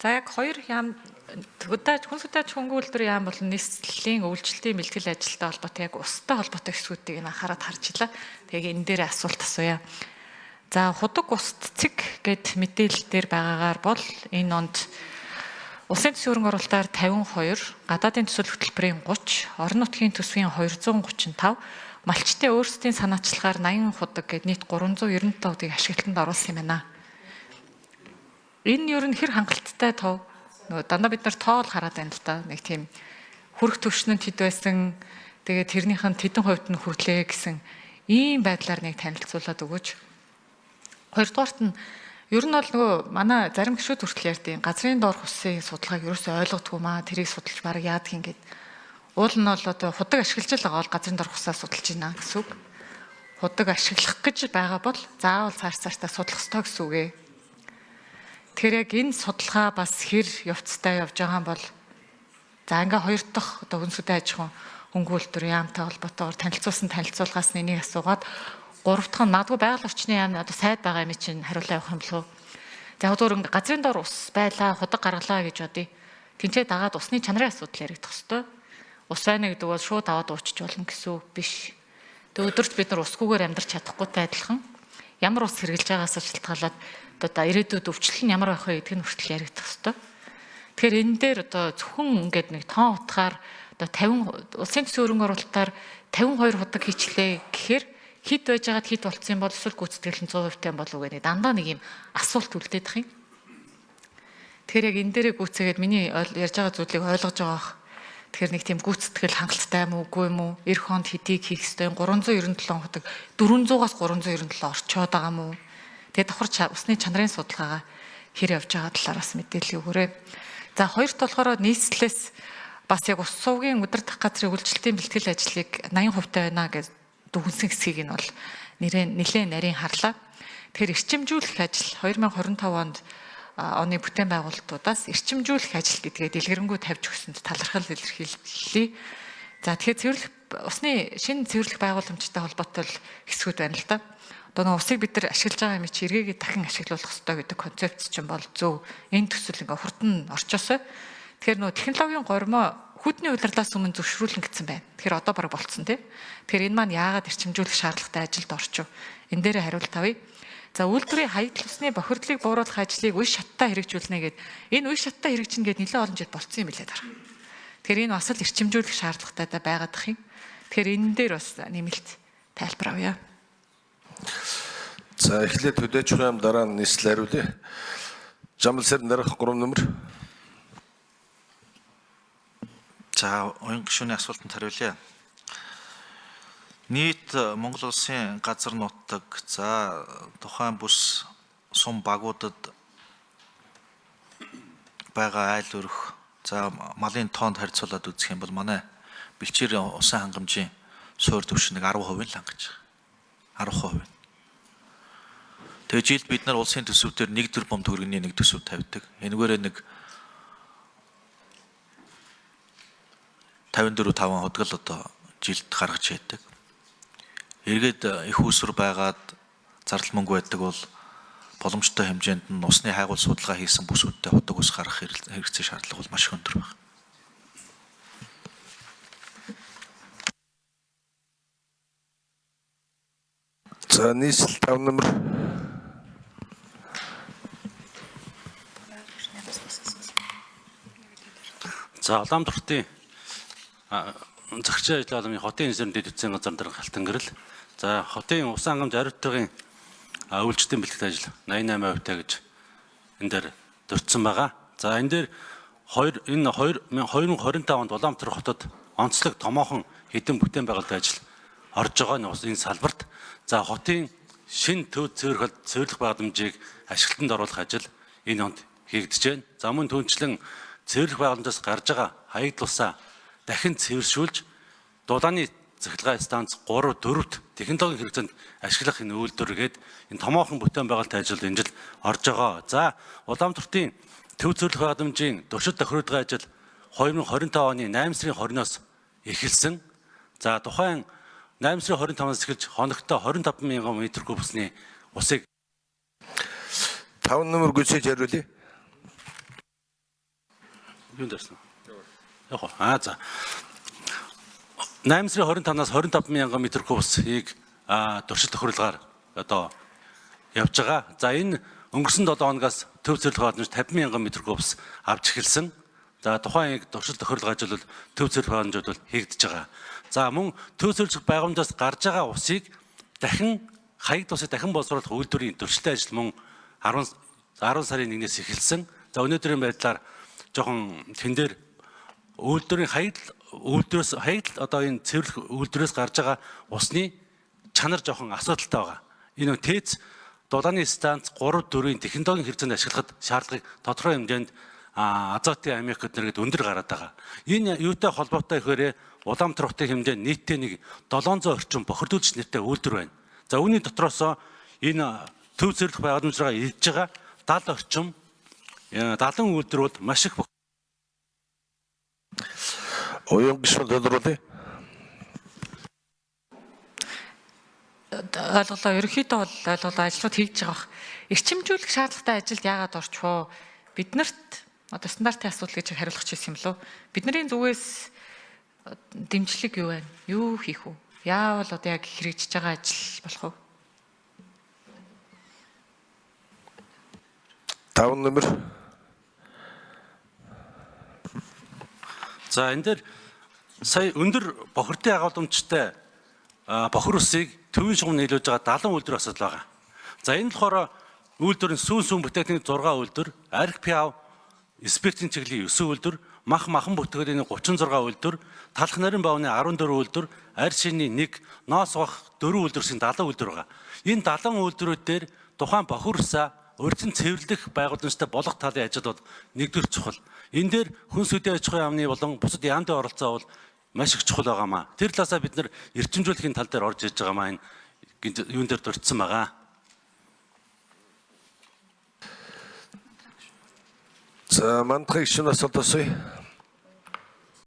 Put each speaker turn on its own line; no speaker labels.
За яг хоёр яам хүн судач хөнгө үйлдвэр яам бол нийслэлийн үйлчлэлийн бэлтгэл ажилтай холбоотой яг устай холбоотой хэсгүүдийг анхаарал харж илаа. Тэгээ энэ дээр асуулт асууя. За худаг уст цэг гэд мэдээлэл дээр байгаагаар бол энэ онд улсын төсвийн хөрөнгө оруулалтаар 52, гадаадын төсөл хөтөлбөрийн 30, орон нутгийн төсвийн 235, малчтын өөрсдийн санаачлагаар 80 худаг гэд нийт 397 удыг ашиглалтанд оруулсан юм байна. Энэ ер нь хэр хангалттай тов? Нөгөө дандаа бид нар тоол хараад байна л да. Нэг тийм хүрх төвшин нь хэд байсан, тэгээд тэрнийх нь тэдэн хувьд нь хүрлээ гэсэн ийм байдлаар нэг танилцуулаад өгөөч. Хоёрдугаарт нь ер нь бол нөгөө манай зарим гишүүд хүртэл ярьдیں۔ Газрын доорх усын судалгааг ерөөсөй ойлгодгүй маа, тэрийг судалж бараг яадаг юм гээд. Уул нь бол одоо худаг ашиглаж байгаа бол газрын доорх усаа судалж байна гэсэн үг. Худаг ашиглах гэж байгаа бол заавал цаашдаа судлах ёстой гэсэн үг ээ. Тэгэхээр яг энэ судалгаа бас хэр явцтай явж байгаа юм бол за ингээ хоёр дахь одоо хүн сүдэн аж ахуйн хөнгө үйлдвэр яамтай холбоотойгоор танилцуулсан танилцуулгаас нэгийг асуугаад гурав дахь нь магадгүй байгаль орчны яам одоо сайд байгаа юм чинь хариулаа явах юм болов уу? За өөр газрын дор ус байлаа, худаг гаргалаа гэж бодъё. Тинчээ дагаад усны чанарын асуудал яригдах хэвээр. Ус байна гэдэг бол шууд аваад уучиж болно гэсэн үг биш. Тэг өдөрт бид нар усгүйгээр амьдрч чадахгүйтэй адилхан ямар ус хэрэгжилж байгаас шалтгаалаад одоо ирээдүйд өвчлөл нь ямар байх вэ гэдг нь хүртэл яригдах хэвээр. Тэгэхээр энэ дээр одоо зөвхөн ингээд нэг тоон утгаар одоо 50 улсын төсвийн хөрөнгө оруулалтаар 52 худаг хийчлээ гэхээр хэд байж байгаад хэд болцсон бол эсвэл гүйцэтгэл нь 100% тань болов уу гэдэг дандаа нэг юм асуулт үлдээд их юм. Тэгэхээр яг энэ дээрээ гүйцээгээд миний ярьж байгаа зүйлийг ойлгож байгаа бах. Тэгэхээр нэг тийм гүйцэтгэл хангалттай юм уу үгүй юм уу? Эх хонд хэдийг хийх ёстой 397 худаг 400-аас 397 орчоод байгаа юм уу? Тэгээд давхар усны чанарын судалгаагаа хэр явж байгаа талаараас мэдээлэл өгөөрэй. За хоёрт болохоор нийслэлээс бас яг ус сувгийн удирдах газрын үйлчлэлийн бэлтгэл ажлыг 80% байна гэж дүгнсэн хэсгийг нь бол нэлээд нарийн харлаа. Тэгэхээр эрчимжүүлэх ажил 2025 оны бүтээн байгуулалтуудаас эрчимжүүлэх ажил гэдгээ дэлгэрэнгүй тавьж өгсөнд талархал илэрхийллээ. За тэгэхээр усны шинэ цэвэрлэх байгууламжтай холбоотой хэсгүүд байна л да. Одоо нэг усыг бид нар ашиглаж байгаа юм чи эргээгээ дахин ашиглуулах хэрэгтэй гэдэг концепц чинь бол зөв. Энэ төсөл ингээ хурдан орчоосоо. Тэгэхээр нөө технологийн гормоо хүдний удирдлаас өмнө зөвшрүүлэн гэсэн байна. Тэгэхээр одоо бараг болцсон тий. Тэгэхээр энэ маань яагаад эрчимжүүлэх шаардлагатай ажилд орчих вэ? Энэ дээрээ хариулт авъя. За үйлдвэрийн хаягдл усны бохирдлыг бууруулах ажлыг үе шаттай хэрэгжүүлнэ гэд энэ үе шаттай хэрэгжинэ гэд нэлээд олон жил болцсон юм билээ дараа. Тэгэхээр энэ бас л эрчимжүүлэх шаардлагатай байгаадах юм. Тэгэхээр энэ дээр бас нэмэлт тайлбар авъя.
За эхлээд хөдөөж хуйм дараа нь нийслэл хариулъя. Жамбал сарн дараах 3 нөмөр.
За оюун гишүүний асуултанд хариулъя. Нийт Монгол улсын газар нутаг за тухайн бүс сум багуудад байгаа айл өрх за малын тоонд харьцуулаад үзэх юм бол манай бэлчээрийн усан хангамжийн суур түвшнийг 10% л хангаж байгаа. 10%. Тэгээ жилд бид нар улсын төсвүүдээр 1 тэрбум төгрөгийн нэг төсөв тавьдаг. Энэгээрээ нэг 54-5 худгал одоо жилд гаргаж яддаг. Эргээд их усүр байгаад зардал мөнгө байдаг бол боломжтой хэмжээнд нь усны хайгуул судалгаа хийсэн бүсүүдтэй худаг ус гаргах хэрэгцээ шаардлага бол маш их өндөр байна.
За нийслэл 5 нөмөр.
За Улаанбаатарын захирчийн ажил аламжийн хотын инженерийн дэд үтсийн газар дээр халтан гэрэл. За хотын усан хангамж ариутгын үйлчлэлийн бэлтгэл ажил 88% гэж энэ дээр дурдсан байгаа. За энэ дээр 2025 онд Улаанбаатар хотод онцлог томоохон хэдэн бүтээн байгуулалтын ажил орж байгаа нь энэ салбарт. За хотын шин төв цэвэрлэх байгууламжийг ашиглалтанд оруулах ажил энэ онд хийгдэж байна. За мөн түүнчлэн цэвэрлэх байгууламжаас гарч байгаа хаягдл усаа дахин цэвэршүүлж дулааны цахилгаан станц 3-4-т технологийн хэрэгцээнд ашиглах энэ үйлдвэргээд энэ томоохон бүтээн байгуулалтын ажил энэ жил орж байгаа. За Улаанбаатарын төв цэвэрлэх байгууламжийн туршид тохируулгын ажил 2025 оны 8 сарын 20-оос эхэлсэн. За тухайн 8 сарын 25-наас эхэлж хоногтой 25,000 м3 кубсны усыг
5 нөмөр гүйцээж хариулъя.
Юунд дэрсэн? Яг за. 8 сарын 25-наас 25 мянган метр кубыг туршилт тохируулгаар одоо явж байгаа. За энэ өнгөрсөн 7 хоногоос төв зөвлөх хадамж 50 мянган метр кубс авч эхэлсэн. За тухайн туршилт тохируулах ажил бол төв зөвлөх хадамжууд бол хийгдэж байгаа. За мөн төв зөвлөх байгууламжаас гарч байгаа усыг дахин хаягд усыг дахин боловсруулах үйлдвэрийн туршилтын ажил мөн 10 сарын 1-ээс эхэлсэн. За өнөөдрийн байдлаар жоохон тэн дээр үйлдвэрийн үйлдвэрээс одоо энэ цэвэрлэх үйлдвэрээс гарч байгаа усны чанар жоохон асуудалтай байгаа. Энэ ТЭЦ дулааны станц 3-4-ийн технологийн хэрэгцээнд ашиглахад шаардлагыг тодорхой хэмжээнд азотын амид гэдэг өндөр гараад байгаа. Энэ юутай холбоотой гэхээр Улаанбаатар хотын хэмжээнд нийтдээ нэг 700 орчим бохирдуулж нэртэй үйлдвэр байна. За үүний дотроос энэ төв зөвлөх байгууламжаараа ирж байгаа 70 орчим 70 үйлдвэр бол маш их
Оюун гишүүн тодруулъя.
Ойлголоо ерөнхийдөө бол ойлголоо ажлууд хийж байгаа. Эрчимжүүлэх шаардлагатай ажилд яагаад орчих вэ? Биднэрт одоо стандартын асуудал гэж хариулах гэсэн юм лөө. Бидний зүгээс дэмжлэг юу вэ? Юу хийх вэ? Яавал одоо яг хэрэгжиж байгаа ажил болох вэ?
5 номер.
За энэ дээр сая өндөр бохирдын агуулмжтай бохир усыг төвийн шугам нийлүүлж байгаа 70 үйлдвэр асуудал байгаа. За энэ болохоор үйлдвэрийн сүүн бүтээгдэхүүний 6 үйлдвэр, арх пиав, спиртийн чиглэлийн 9 үйлдвэр, махан бүтээгдэхүүний 36 үйлдвэр, талх нарийн баавны 14 үйлдвэр, арь шинийн 1, ноос бах 4 үйлдвэрийн 70 үйлдвэр байгаа. Энэ 70 үйлдвэрүүд дээр тухайн бохир усаа урьдчилан цэвэрлэх байгууламжтай болох талын ажил бол нэгдүгээр чухал. Энэ дээр хүнс үдийн аж ахуйн яамны болон бусад яамны оролцоо бол маш их чухал байгаамаа. Тэр талаасаа бид нар эрчимжүүлэхийн тал дээр орж ирж байгаамаа энэ юун дээр дурдсан байгаа.
За мандахыг шинэ асуулт асууя.